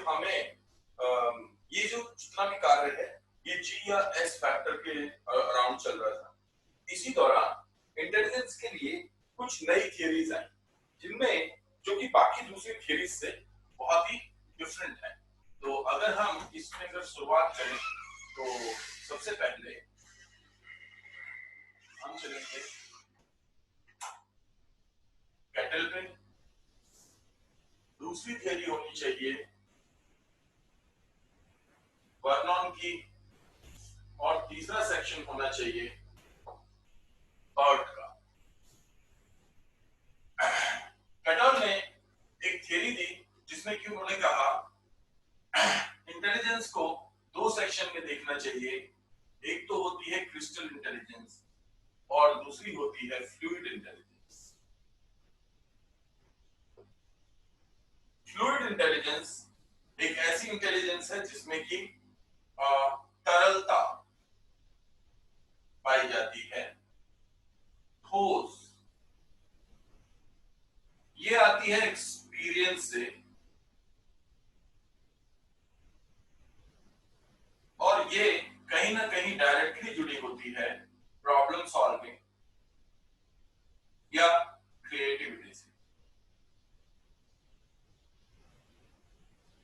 हमें ये जो जितना भी कार्य है ये जी या एस फैक्टर के अराउंड चल रहा था। इसी दौरान इंटेलिजेंस के लिए कुछ नई थियरीज आई जिनमें जो कि बाकी दूसरी थियरीज से बहुत ही डिफरेंट है। तो अगर हम इसमें अगर शुरुआत करें तो सबसे पहले हम चलेंगे कैटल पे, दूसरी थियरी होनी चाहिए वर्नॉन की, और तीसरा सेक्शन होना चाहिए बर्ट का। कैटल ने एक थियरी दी जिसमें कि उन्होंने कहा इंटेलिजेंस को दो सेक्शन में देखना चाहिए, एक तो होती है क्रिस्टल इंटेलिजेंस और दूसरी होती है फ्लूइड इंटेलिजेंस। फ्लूइड इंटेलिजेंस एक ऐसी इंटेलिजेंस है जिसमें कि तरलता पाई जाती है, ठोस, ये आती है एक्सपीरियंस से, और ये कहीं ना कहीं डायरेक्टली जुड़ी होती है प्रॉब्लम सॉल्विंग या क्रिएटिविटी से।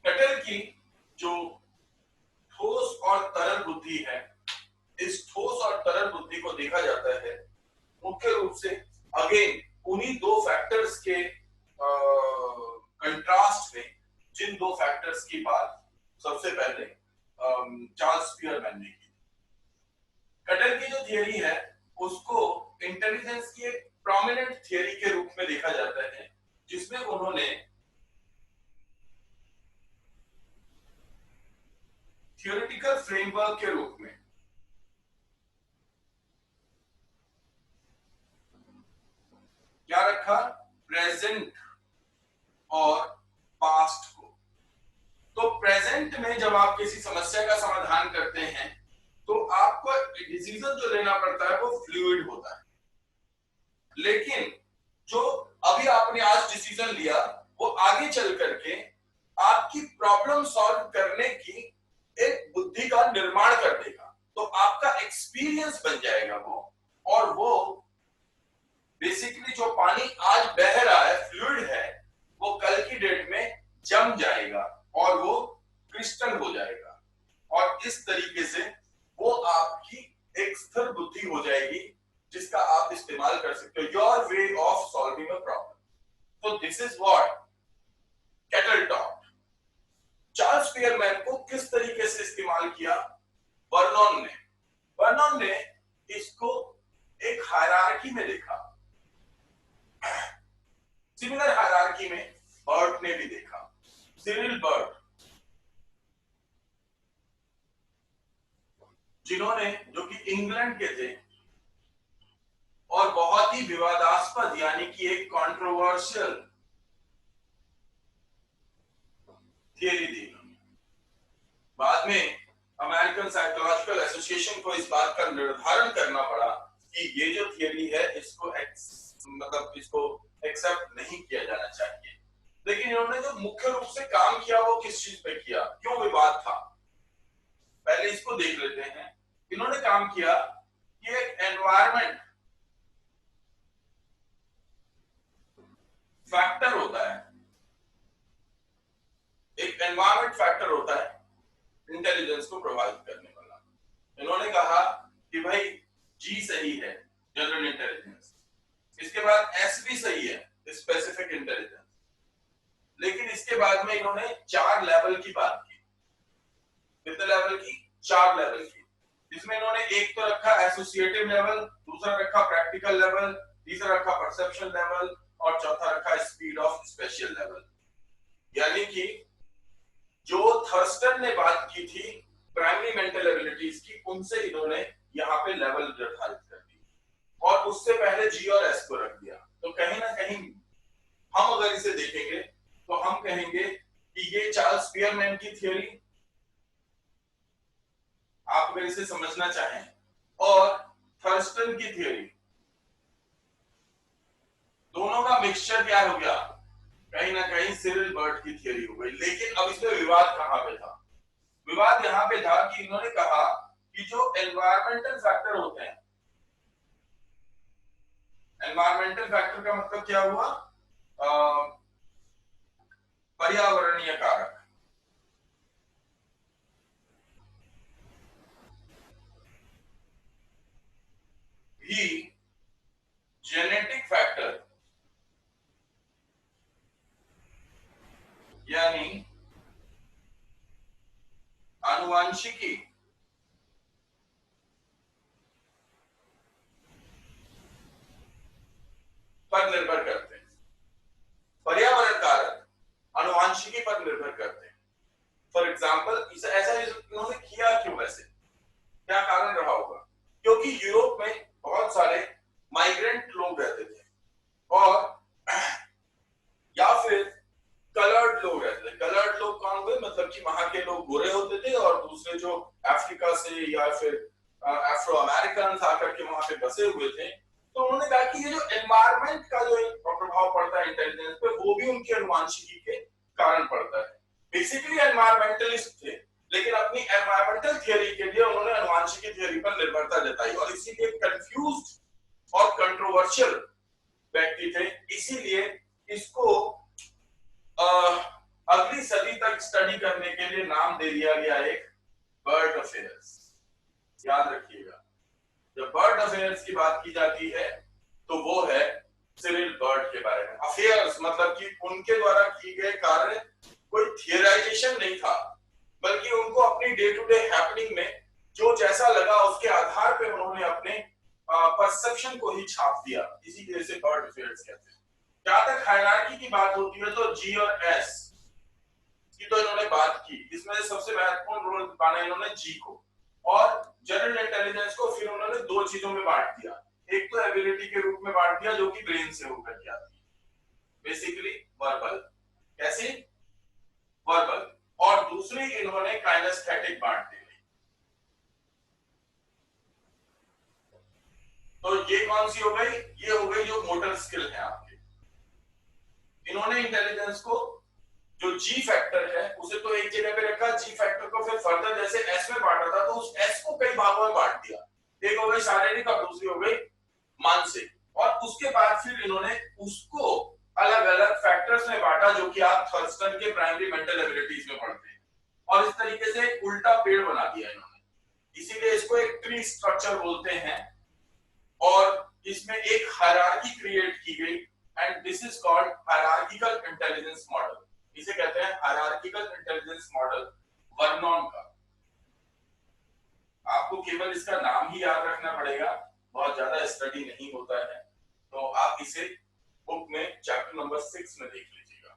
कैटल की जो ठोस और तरल बुद्धि है, इस ठोस और तरल बुद्धि को देखा जाता है मुख्य रूप से अगेन उन्हीं दो फैक्टर्स के कंट्रास्ट में, जिन दो फैक्टर्स की बात सबसे पहले चार्ल्स स्पीयरमैन ने की। कैटल की जो थियरी है उसको इंटेलिजेंस की एक प्रोमिनेंट थियरी के रूप में देखा जाता है, जिसमें उन्होंने थियोरेटिकल फ्रेमवर्क के रूप में क्या रखा, प्रेजेंट और पास्ट को। तो प्रेजेंट में जब आप किसी समस्या का समाधान करते हैं तो आपको डिसीजन जो लेना पड़ता है वो फ्लूइड होता है, लेकिन जो अभी आपने आज डिसीजन लिया वो आगे चल करके आपकी प्रॉब्लम सॉल्व करने की एक बुद्धि का निर्माण कर देगा। तो आपका एक्सपीरियंस बन जाएगा वो, और वो बेसिकली जो पानी आज बह रहा है, फ्लूइड है, वो कल की डेट में जम जाएगा और वो क्रिस्टल हो जाएगा, और इस तरीके से वो आपकी एक स्थिर बुद्धि हो जाएगी जिसका आप इस्तेमाल कर सकते हो, your way of solving a problem. तो this is what Cattell taught. Charles Spearman को किस तरीके से इस्तेमाल किया वर्नॉन ने इसको एक हायरार्की में देखा, सिमिलर हायरार्की में बर्ट ने भी देखा, सिरिल बर्ट, जिन्होंने जो कि इंग्लैंड के थे और बहुत ही विवादास्पद यानी कि एक कंट्रोवर्शियल थियरी दी। बाद में अमेरिकन साइकोलॉजिकल एसोसिएशन को इस बात का निर्धारण करना पड़ा कि ये जो थियरी है इसको इसको एक्सेप्ट नहीं किया जाना चाहिए। लेकिन इन्होंने जो मुख्य रूप से काम किया वो किस चीज पे किया, क्यों विवाद था, पहले इसको देख लेते हैं। इन्होंने काम किया कि एक एनवायरमेंट फैक्टर होता है, एक एनवायरमेंट फैक्टर होता है इंटेलिजेंस को प्रभावित करने वाला। इन्होंने कहा कि भाई जी सही है जनरल इंटेलिजेंस, इसके बाद एस भी सही है स्पेसिफिक इंटेलिजेंस, लेकिन इसके बाद में इन्होंने 4 लेवल की बात की। कितने लेवल की? 4 लेवल की, जिसमें इन्होंने एक तो रखा एसोसिएटिव लेवल, दूसरा रखा प्रैक्टिकल लेवल, तीसरा रखा परसेप्शन लेवल, और चौथा रखा स्पीड ऑफ स्पेशियल लेवल। यानी कि जो थर्स्टन ने बात की थी प्राइमरी मेंटल एबिलिटीज की, उनसे इन्होंने यहाँ पे लेवल निर्धारित कर दी, और उससे पहले जी और एस को रख दिया। तो कहीं ना कहीं हम अगर इसे देखेंगे तो हम कहेंगे कि ये चार्ल्स स्पीयरमैन की थ्योरी, आप अगर इसे समझना चाहें, और थर्स्टन की थ्योरी, दोनों का मिक्सचर क्या हो गया, कहीं ना कहीं सिरिल बर्ट की थियरी हो गई। लेकिन अब इसमें विवाद कहां पे था? विवाद यहाँ पे था कि इन्होंने कहा कि जो एनवायरमेंटल फैक्टर होते हैं, एनवायरमेंटल फैक्टर का मतलब क्या हुआ? पर्यावरणीय कारक, भी जेनेटिक फैक्टर यानी आनुवंशिकी पर निर्भर करते हैं। पर्यावरण कारक आनुवंशिकी पर निर्भर करते हैं। फॉर एग्जाम्पल ऐसा इन्होंने किया क्यों? वैसे क्या कारण रहा होगा? क्योंकि यूरोप में बहुत सारे माइग्रेंट लोग रहते थे, और या फिर कलर्ड लोग रहते थे। कलर्ड लोग कौन हुए? मतलब कि वहां के लोग गोरे होते थे और दूसरे जो अफ्रीका से या फिर अफ्रो अमेरिकन आकर के वहां पे बसे हुए थे। तो उन्होंने कहा कि ये जो एनवायरमेंट का जो प्रभाव पड़ता है इंटेलिजेंस पे, वो भी उनकी अनुवांशिकी के कारण पड़ता है। बेसिकली एनवायरमेंटलिस्ट थे, लेकिन अपनी एनवायरमेंटल थियरी के लिए उन्होंने अनुवांशिकी थियरी पर निर्भरता जताई, और इसीलिए कंफ्यूज्ड और कंट्रोवर्शियल व्यक्ति थे। इसीलिए इसको अगली सदी तक स्टडी करने के लिए नाम दे दिया गया एक बर्ड अफेयर्स। याद रखिएगा, जब बर्ड अफेयर्स की बात की जाती है तो वो है सिरिल बर्ड के बारे में। अफेयर्स मतलब कि उनके द्वारा किए गए कार्य कोई थियराइजेशन नहीं था, बल्कि उनको अपनी डे टू डे हैपनिंग में जो जैसा लगा उसके आधार पे उन्होंने अपने परसेप्शन को ही छाप दिया। इसी वजह से बर्ड अफेयर्स कहते हैं। जहां तक हायरार्की की बात होती है तो जी और एस की तो इन्होंने बात की। इसमें सबसे महत्वपूर्ण रोल माना इन्होंने जी को, और जनरल इंटेलिजेंस को फिर उन्होंने दो चीजों में बांट दिया। एक तो एबिलिटी के रूप में बांट दिया जो कि ब्रेन से होकर के आती है, बेसिकली वर्बल। कैसे? वर्बल। और दूसरी इन्होंने काइनेस्थेटिक बांट दी। तो ये कौन सी हो गई? ये हो गई जो मोटर स्किल है आपके। इन्होंने इंटेलिजेंस को जो जी फैक्टर है उसे तो एक जगह पे रखा, जी फैक्टर को फिर फर्दर जैसे एस में बांटा था तो उस एस को कई भागों में बांट दिया। एक हो गई शारीरिक और दूसरी हो गई मानसिक, और उसके बाद फिर इन्होंने उसको अलग अलग फैक्टर्स में बांटा जो कि आप थर्स्टन के प्राइमरी मेंटल एबिलिटीज में पढ़ते हैं, और इस तरीके से एक उल्टा पेड़ बना दिया इन्होंने। इसीलिए इसको एक ट्री स्ट्रक्चर बोलते हैं, और इसमें एक हायरार्की क्रिएट की गई, and this is called hierarchical intelligence model. इसे कहते हैं हायरार्किकल इंटेलिजेंस मॉडल वर्नॉन का। आपको केवल इसका नाम ही याद रखना पड़ेगा, बहुत ज्यादा स्टडी नहीं होता है, तो आप इसे बुक में चैप्टर नंबर 6 में देख लीजिएगा।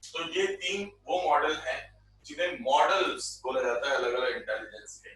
तो ये तीन वो मॉडल हैं जिन्हें मॉडल्स बोला जाता है अलग अलग इंटेलिजेंस के।